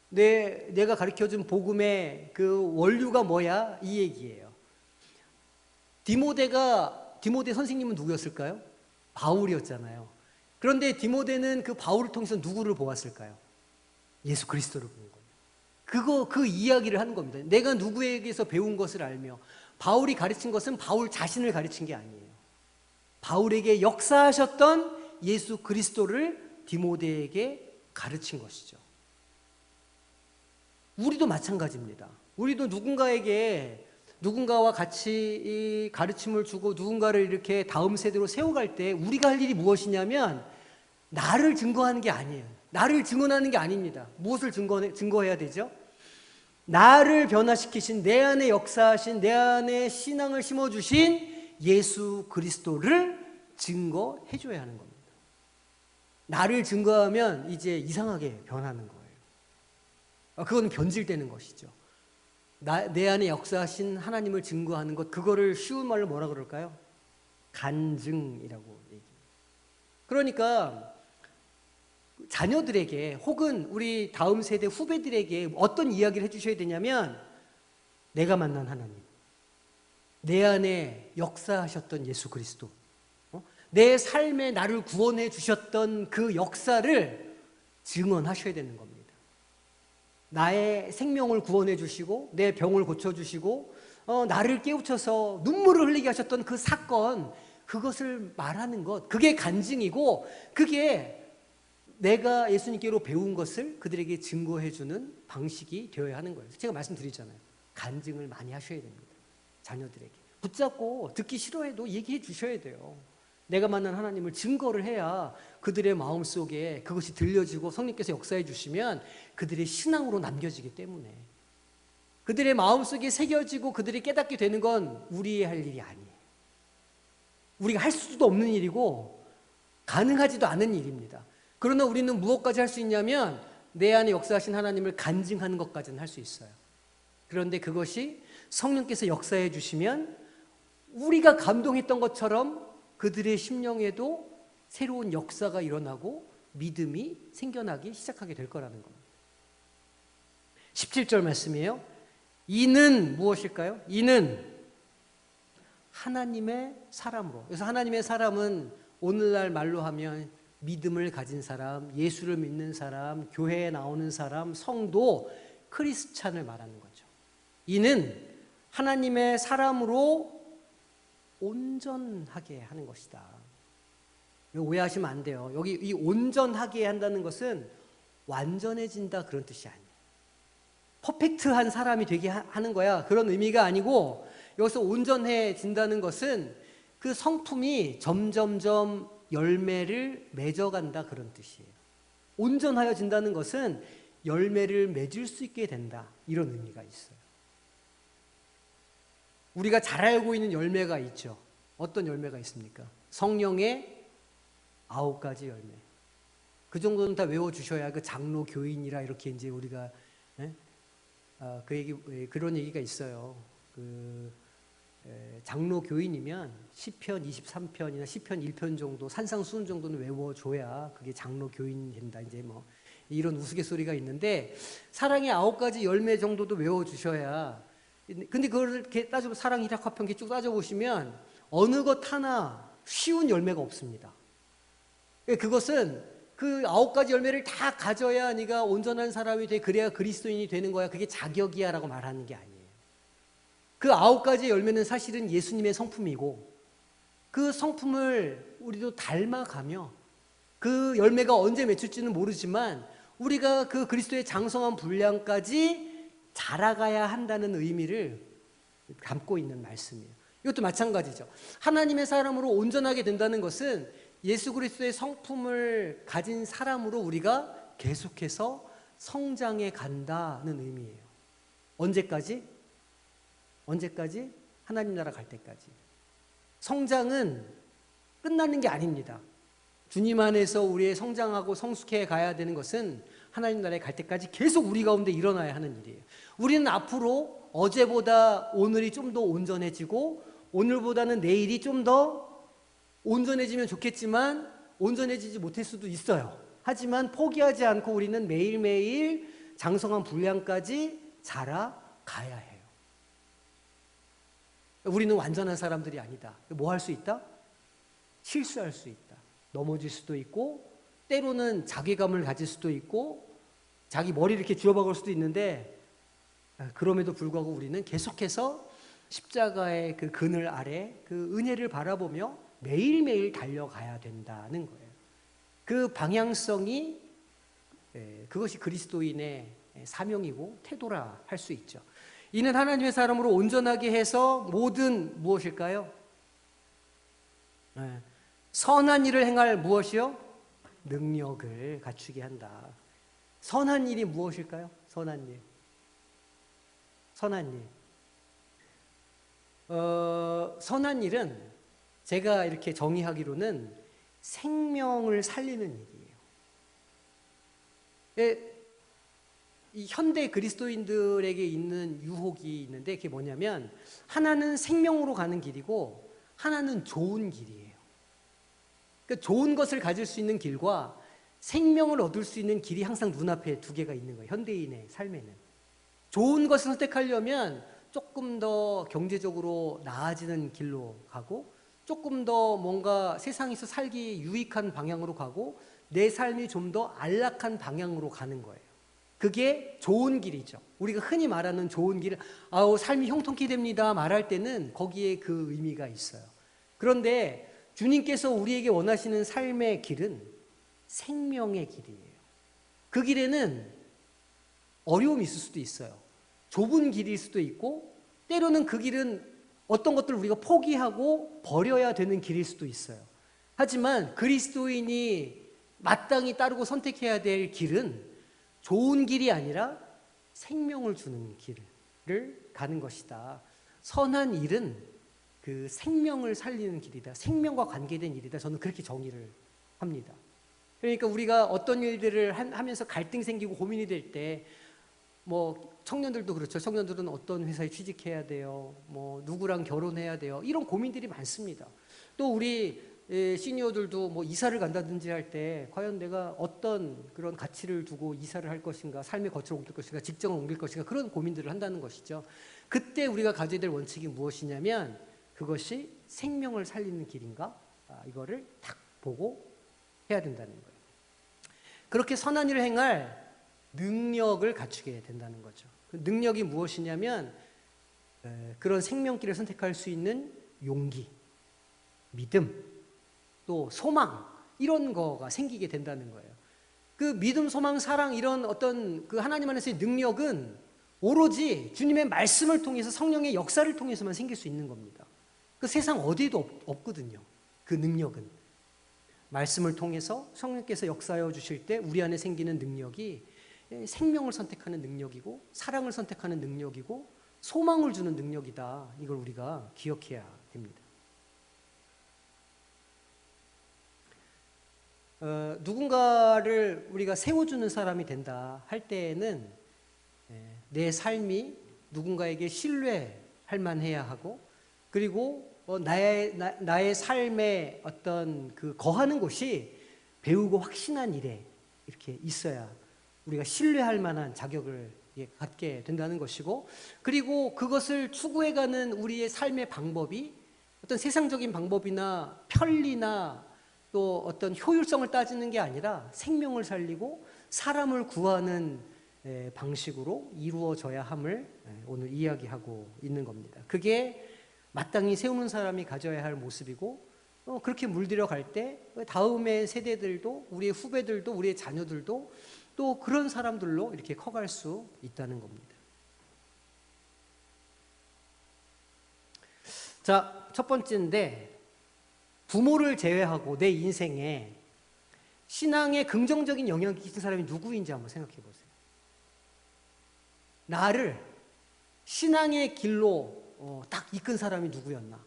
내가 가르쳐준 복음의 그 원류가 뭐야? 이 얘기예요. 디모데 선생님은 누구였을까요? 바울이었잖아요. 그런데 디모데는 그 바울을 통해서 누구를 보았을까요? 예수 그리스도를 본 거예요. 그 이야기를 하는 겁니다. 내가 누구에게서 배운 것을 알며, 바울이 가르친 것은 바울 자신을 가르친 게 아니에요. 바울에게 역사하셨던 예수 그리스도를 디모데에게 가르친 것이죠. 우리도 마찬가지입니다. 우리도 누군가와 같이 이 가르침을 주고 누군가를 이렇게 다음 세대로 세워갈 때 우리가 할 일이 무엇이냐면 나를 증거하는 게 아니에요. 나를 증언하는 게 아닙니다. 무엇을 증거해야 되죠? 나를 변화시키신, 내 안에 역사하신, 내 안에 신앙을 심어주신 예수 그리스도를 증거해 줘야 하는 겁니다. 나를 증거하면 이제 이상하게 변하는 거예요. 그건 변질되는 것이죠. 내 안에 역사하신 하나님을 증거하는 것, 그거를 쉬운 말로 뭐라 그럴까요? 간증이라고 얘기해요. 그러니까 자녀들에게 혹은 우리 다음 세대 후배들에게 어떤 이야기를 해주셔야 되냐면, 내가 만난 하나님, 내 안에 역사하셨던 예수 그리스도, 내 삶에 나를 구원해 주셨던 그 역사를 증언하셔야 되는 겁니다. 나의 생명을 구원해 주시고 내 병을 고쳐주시고 나를 깨우쳐서 눈물을 흘리게 하셨던 그 사건, 그것을 말하는 것, 그게 간증이고, 그게 내가 예수님께로 배운 것을 그들에게 증거해주는 방식이 되어야 하는 거예요. 제가 말씀드리잖아요. 간증을 많이 하셔야 됩니다. 자녀들에게 붙잡고 듣기 싫어해도 얘기해 주셔야 돼요. 내가 만난 하나님을 증거를 해야 그들의 마음속에 그것이 들려지고 성령께서 역사해 주시면 그들의 신앙으로 남겨지기 때문에, 그들의 마음속에 새겨지고 그들이 깨닫게 되는 건 우리의 할 일이 아니에요. 우리가 할 수도 없는 일이고 가능하지도 않은 일입니다. 그러나 우리는 무엇까지 할 수 있냐면 내 안에 역사하신 하나님을 간증하는 것까지는 할 수 있어요. 그런데 그것이 성령께서 역사해 주시면 우리가 감동했던 것처럼 그들의 심령에도 새로운 역사가 일어나고 믿음이 생겨나기 시작하게 될 거라는 겁니다. 17절 말씀이에요. 이는 무엇일까요? 이는 하나님의 사람으로. 그래서 하나님의 사람은 오늘날 말로 하면 믿음을 가진 사람, 예수를 믿는 사람, 교회에 나오는 사람, 성도, 크리스찬을 말하는 거죠. 이는 하나님의 사람으로 온전하게 하는 것이다. 오해하시면 안 돼요. 여기 이 온전하게 한다는 것은 완전해진다 그런 뜻이 아니에요. 퍼펙트한 사람이 되게 하는 거야, 그런 의미가 아니고, 여기서 온전해진다는 것은 그 성품이 점점점 열매를 맺어간다 그런 뜻이에요. 온전하여진다는 것은 열매를 맺을 수 있게 된다, 이런 의미가 있어요. 우리가 잘 알고 있는 열매가 있죠. 어떤 열매가 있습니까? 성령의 9가지 열매. 그 정도는 다 외워주셔야 그 장로 교인이라 이렇게 이제 우리가 그런 얘기가 있어요. 장로 교인이면 시편 23편이나 시편 1편 정도, 산상수훈 정도는 외워줘야 그게 장로 교인이 된다, 이제 뭐 이런 우스갯소리가 있는데, 사랑의 9가지 열매 정도도 외워주셔야. 근데 그걸 이렇게 따지고 사랑 일학화평 쭉 따져보시면 어느 것 하나 쉬운 열매가 없습니다. 그것은 그 9가지 열매를 다 가져야 네가 온전한 사람이 돼, 그래야 그리스도인이 되는 거야, 그게 자격이야 라고 말하는 게 아니에요. 그 9가지 열매는 사실은 예수님의 성품이고, 그 성품을 우리도 닮아가며 그 열매가 언제 맺힐지는 모르지만 우리가 그 그리스도의 장성한 분량까지 자라가야 한다는 의미를 담고 있는 말씀이에요. 이것도 마찬가지죠. 하나님의 사람으로 온전하게 된다는 것은 예수 그리스도의 성품을 가진 사람으로 우리가 계속해서 성장해 간다는 의미예요. 언제까지? 하나님 나라 갈 때까지. 성장은 끝나는 게 아닙니다. 주님 안에서 우리의 성장하고 성숙해 가야 되는 것은 하나님 나라에 갈 때까지 계속 우리 가운데 일어나야 하는 일이에요. 우리는 앞으로 어제보다 오늘이 좀 더 온전해지고 오늘보다는 내일이 좀 더 온전해지면 좋겠지만 온전해지지 못할 수도 있어요. 하지만 포기하지 않고 우리는 매일매일 장성한 분량까지 자라가야 해요. 우리는 완전한 사람들이 아니다. 뭐 할 수 있다? 실수할 수 있다. 넘어질 수도 있고 때로는 자괴감을 가질 수도 있고 자기 머리를 이렇게 쥐어박을 수도 있는데 그럼에도 불구하고 우리는 계속해서 십자가의 그 그늘 아래 그 은혜를 바라보며 매일매일 달려가야 된다는 거예요. 그 방향성이 그것이 그리스도인의 사명이고 태도라 할 수 있죠. 이는 하나님의 사람으로 온전하게 해서 모든 무엇일까요? 선한 일을 행할 무엇이요? 능력을 갖추게 한다. 선한 일이 무엇일까요? 선한 일. 선한 일. 선한 일은 제가 이렇게 정의하기로는 생명을 살리는 일이에요. 이 현대 그리스도인들에게 있는 유혹이 있는데 그게 뭐냐면 하나는 생명으로 가는 길이고 하나는 좋은 길이에요. 그러니까 좋은 것을 가질 수 있는 길과 생명을 얻을 수 있는 길이 항상 눈앞에 두 개가 있는 거예요. 현대인의 삶에는. 좋은 것을 선택하려면 조금 더 경제적으로 나아지는 길로 가고 조금 더 뭔가 세상에서 살기 유익한 방향으로 가고 내 삶이 좀 더 안락한 방향으로 가는 거예요. 그게 좋은 길이죠. 우리가 흔히 말하는 좋은 길을 삶이 형통케 됩니다 말할 때는 거기에 그 의미가 있어요. 그런데 주님께서 우리에게 원하시는 삶의 길은 생명의 길이에요. 그 길에는 어려움이 있을 수도 있어요. 좁은 길일 수도 있고 때로는 그 길은 어떤 것들을 우리가 포기하고 버려야 되는 길일 수도 있어요. 하지만 그리스도인이 마땅히 따르고 선택해야 될 길은 좋은 길이 아니라 생명을 주는 길을 가는 것이다. 선한 일은 그 생명을 살리는 길이다. 생명과 관계된 일이다. 저는 그렇게 정의를 합니다. 그러니까 우리가 어떤 일들을 하면서 갈등이 생기고 고민이 될 때 청년들도 그렇죠. 청년들은 어떤 회사에 취직해야 돼요. 누구랑 결혼해야 돼요. 이런 고민들이 많습니다. 또 우리 시니어들도 이사를 간다든지 할 때 과연 내가 어떤 그런 가치를 두고 이사를 할 것인가, 삶의 거처를 옮길 것인가, 직장을 옮길 것인가 그런 고민들을 한다는 것이죠. 그때 우리가 가져야 될 원칙이 무엇이냐면 그것이 생명을 살리는 길인가? 이거를 딱 보고 해야 된다는 거예요. 그렇게 선한 일을 행할 능력을 갖추게 된다는 거죠. 그 능력이 무엇이냐면 그런 생명길을 선택할 수 있는 용기, 믿음, 또 소망 이런 거가 생기게 된다는 거예요. 그 믿음, 소망, 사랑 이런 어떤 그 하나님 안에서의 능력은 오로지 주님의 말씀을 통해서 성령의 역사를 통해서만 생길 수 있는 겁니다. 그 세상 어디에도 없거든요. 그 능력은 말씀을 통해서 성령께서 역사하여 주실 때 우리 안에 생기는 능력이 생명을 선택하는 능력이고 사랑을 선택하는 능력이고 소망을 주는 능력이다. 이걸 우리가 기억해야 됩니다. 누군가를 우리가 세워주는 사람이 된다 할 때에는 내 삶이 누군가에게 신뢰할 만해야 하고 그리고 나의 삶의 어떤 그 거하는 곳이 배우고 확신한 일에 이렇게 있어야 우리가 신뢰할 만한 자격을 갖게 된다는 것이고 그리고 그것을 추구해가는 우리의 삶의 방법이 어떤 세상적인 방법이나 편리나 또 어떤 효율성을 따지는 게 아니라 생명을 살리고 사람을 구하는 방식으로 이루어져야 함을 오늘 이야기하고 있는 겁니다. 그게 마땅히 세우는 사람이 가져야 할 모습이고 그렇게 물들여 갈 때 다음의 세대들도 우리의 후배들도 우리의 자녀들도 또 그런 사람들로 이렇게 커갈 수 있다는 겁니다. 자, 첫 번째인데 부모를 제외하고 내 인생에 신앙에 긍정적인 영향을 끼친 사람이 누구인지 한번 생각해 보세요. 나를 신앙의 길로 딱 이끈 사람이 누구였나?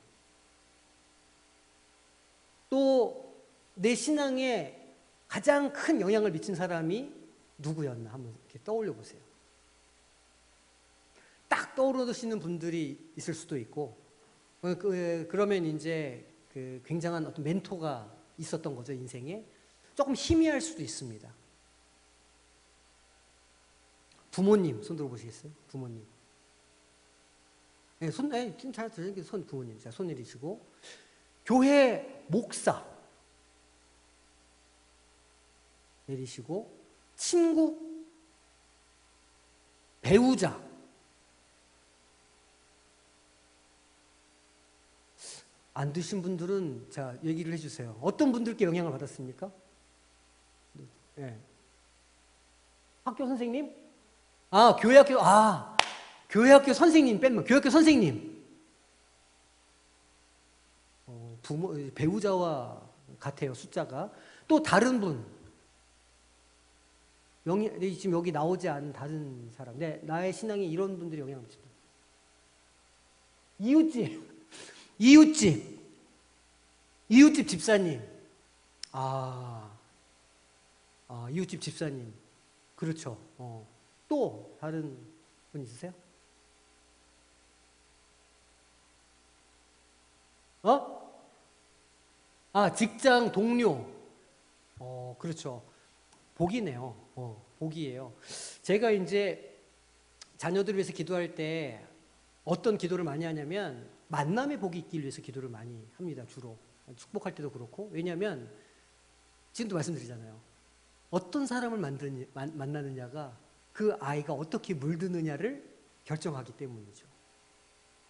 또 내 신앙에 가장 큰 영향을 미친 사람이 누구였나? 한번 이렇게 떠올려 보세요. 딱 떠오르시는 분들이 있을 수도 있고, 그러면 이제 그 굉장한 어떤 멘토가 있었던 거죠, 인생에. 조금 희미할 수도 있습니다. 부모님, 손 들어보시겠어요? 부모님. 네, 지금 잘 들으니까 손 부모님, 자, 손 내리시고. 교회 목사 내리시고, 친구, 배우자, 안 드신 분들은 자 얘기를 해주세요. 어떤 분들께 영향을 받았습니까? 네. 학교 선생님? 교회학교 선생님 빼면 교회학교 선생님, 부모, 배우자와 같아요, 숫자가. 또 다른 분, 지금 여기 나오지 않은 다른 사람, 나의 신앙에 이런 분들이 영향을 미친다. 이웃집 집사님. 이웃집 집사님. 그렇죠. 또 다른 분 있으세요? 직장 동료. 그렇죠. 복이네요. 복이에요. 제가 이제 자녀들을 위해서 기도할 때 어떤 기도를 많이 하냐면 만남의 복이 있길 위해서 기도를 많이 합니다. 주로 축복할 때도 그렇고. 왜냐하면 지금도 말씀드리잖아요. 어떤 사람을 만나느냐가 그 아이가 어떻게 물드느냐를 결정하기 때문이죠.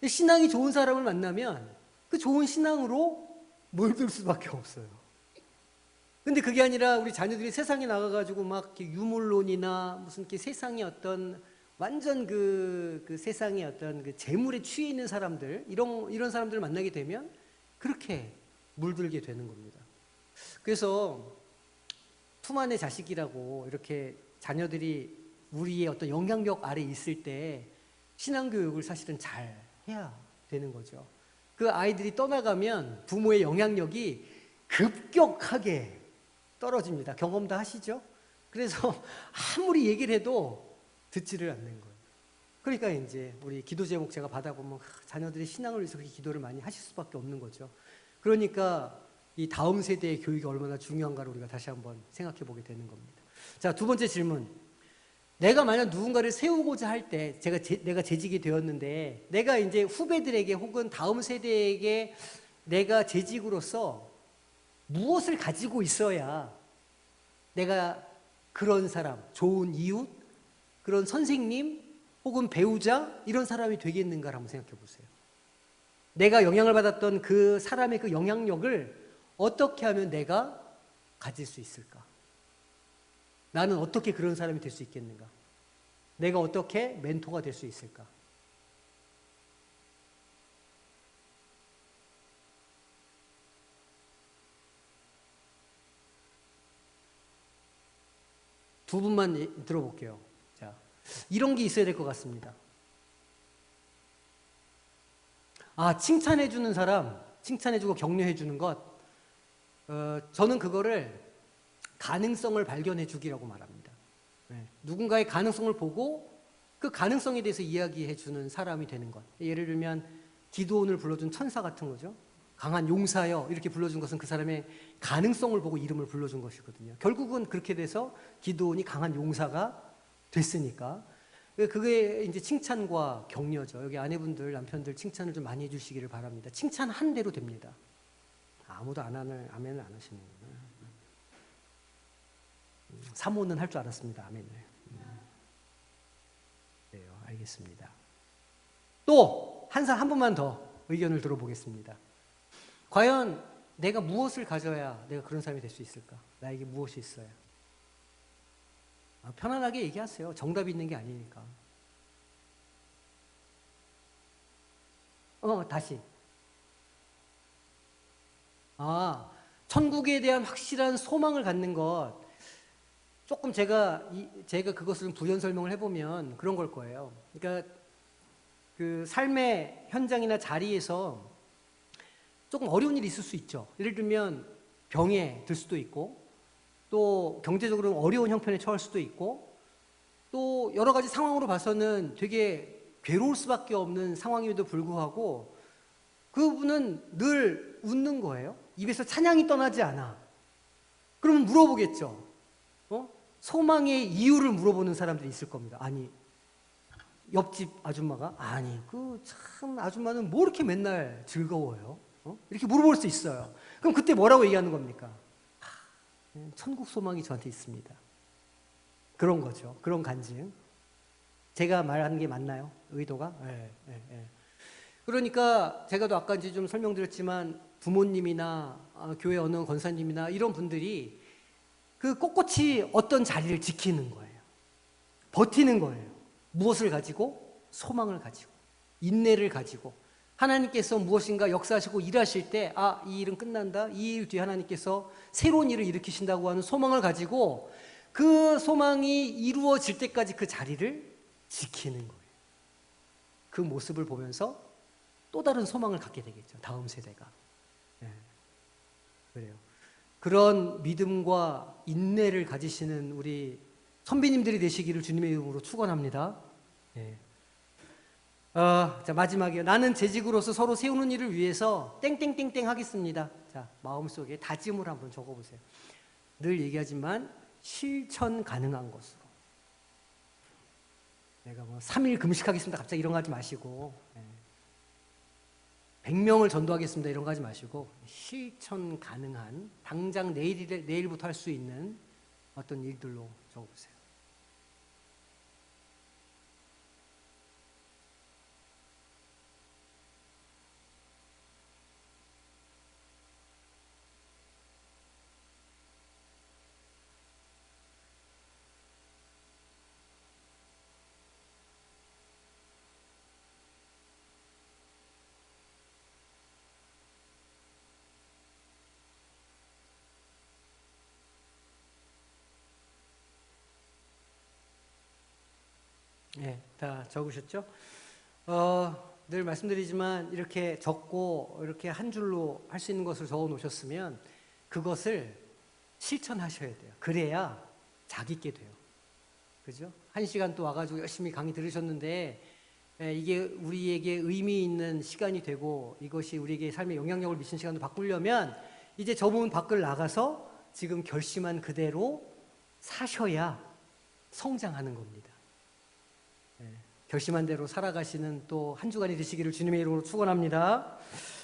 신앙이 좋은 사람을 만나면 그 좋은 신앙으로 물들 수밖에 없어요. 근데 그게 아니라 우리 자녀들이 세상에 나가가지고 막 이렇게 유물론이나 무슨 이렇게 세상의 어떤 완전 그 세상의 어떤 그 재물에 취해 있는 사람들, 이런 사람들을 만나게 되면 그렇게 물들게 되는 겁니다. 그래서 품 안의 자식이라고 이렇게 자녀들이 우리의 어떤 영향력 아래 있을 때 신앙교육을 사실은 잘 해야 되는 거죠. 그 아이들이 떠나가면 부모의 영향력이 급격하게 떨어집니다. 경험 다 하시죠? 그래서 아무리 얘기를 해도 듣지를 않는 거예요. 그러니까 이제 우리 기도 제목 제가 받아보면 자녀들의 신앙을 위해서 그렇게 기도를 많이 하실 수밖에 없는 거죠. 그러니까 이 다음 세대의 교육이 얼마나 중요한가를 우리가 다시 한번 생각해 보게 되는 겁니다. 자, 두 번째 질문. 내가 만약 누군가를 세우고자 할 때, 내가 재직이 되었는데, 내가 이제 후배들에게 혹은 다음 세대에게 내가 재직으로서 무엇을 가지고 있어야 내가 그런 사람, 좋은 이웃, 그런 선생님, 혹은 배우자, 이런 사람이 되겠는가를 한번 생각해 보세요. 내가 영향을 받았던 그 사람의 그 영향력을 어떻게 하면 내가 가질 수 있을까? 나는 어떻게 그런 사람이 될 수 있겠는가? 내가 어떻게 멘토가 될 수 있을까? 두 분만 들어볼게요. 자, 이런 게 있어야 될 것 같습니다. 칭찬해주는 사람, 칭찬해주고 격려해주는 것, 저는 그거를 가능성을 발견해주기라고 말합니다. 누군가의 가능성을 보고 그 가능성에 대해서 이야기해주는 사람이 되는 것. 예를 들면 기드온을 불러준 천사 같은 거죠. 강한 용사여 이렇게 불러준 것은 그 사람의 가능성을 보고 이름을 불러준 것이거든요. 결국은 그렇게 돼서 기드온이 강한 용사가 됐으니까. 그게 이제 칭찬과 격려죠. 여기 아내분들, 남편들 칭찬을 좀 많이 해주시기를 바랍니다. 칭찬 한 대로 됩니다. 아무도 아멘을 안 하시는구나. 사모는 할 줄 알았습니다. 아멘을. 네, 알겠습니다. 또 한 분만 더 의견을 들어보겠습니다. 과연 내가 무엇을 가져야 내가 그런 사람이 될 수 있을까? 나에게 무엇이 있어야? 편안하게 얘기하세요. 정답이 있는 게 아니니까. 다시. 천국에 대한 확실한 소망을 갖는 것. 조금 제가 그것을 부연 설명을 해보면 그런 걸 거예요. 그러니까 그 삶의 현장이나 자리에서 조금 어려운 일이 있을 수 있죠. 예를 들면 병에 들 수도 있고, 또 경제적으로 어려운 형편에 처할 수도 있고, 또 여러 가지 상황으로 봐서는 되게 괴로울 수밖에 없는 상황임에도 불구하고 그분은 늘 웃는 거예요. 입에서 찬양이 떠나지 않아. 그러면 물어보겠죠. 소망의 이유를 물어보는 사람들이 있을 겁니다. 아니, 옆집 아줌마가 그 참 아줌마는 뭐 이렇게 맨날 즐거워요? 이렇게 물어볼 수 있어요. 그럼 그때 뭐라고 얘기하는 겁니까? 천국 소망이 저한테 있습니다. 그런 거죠. 그런 간증. 제가 말하는 게 맞나요? 의도가? 네, 네, 네. 그러니까 제가 또 아까 이제 좀 설명드렸지만 부모님이나 교회 어느 권사님이나 이런 분들이 그 꼿꼿이 어떤 자리를 지키는 거예요. 버티는 거예요. 무엇을 가지고? 소망을 가지고, 인내를 가지고. 하나님께서 무엇인가 역사하시고 일하실 때, 이 일은 끝난다. 이 일 뒤에 하나님께서 새로운 일을 일으키신다고 하는 소망을 가지고 그 소망이 이루어질 때까지 그 자리를 지키는 거예요. 그 모습을 보면서 또 다른 소망을 갖게 되겠죠. 다음 세대가. 네. 그래요. 그런 믿음과 인내를 가지시는 우리 선배님들이 되시기를 주님의 이름으로 축원합니다. 네. 자, 마지막이요. 나는 재직으로서 서로 세우는 일을 위해서 땡땡땡땡 하겠습니다. 자, 마음속에 다짐을 한번 적어보세요. 늘 얘기하지만 실천 가능한 것으로. 내가 뭐 3일 금식하겠습니다. 갑자기 이런 거 하지 마시고 100명을 전도하겠습니다. 이런 거 하지 마시고 실천 가능한 당장 내일부터 할 수 있는 어떤 일들로 적어보세요. 네, 다 적으셨죠? 늘 말씀드리지만 이렇게 적고 이렇게 한 줄로 할 수 있는 것을 적어 놓으셨으면 그것을 실천하셔야 돼요. 그래야 자기 있게 돼요. 그죠? 1시간 또 와가지고 열심히 강의 들으셨는데 이게 우리에게 의미 있는 시간이 되고 이것이 우리에게 삶에 영향력을 미치는 시간으로 바꾸려면 이제 저 부분 밖을 나가서 지금 결심한 그대로 사셔야 성장하는 겁니다. 결심한 대로 살아가시는 또 한 주간이 되시기를 주님의 이름으로 축원합니다.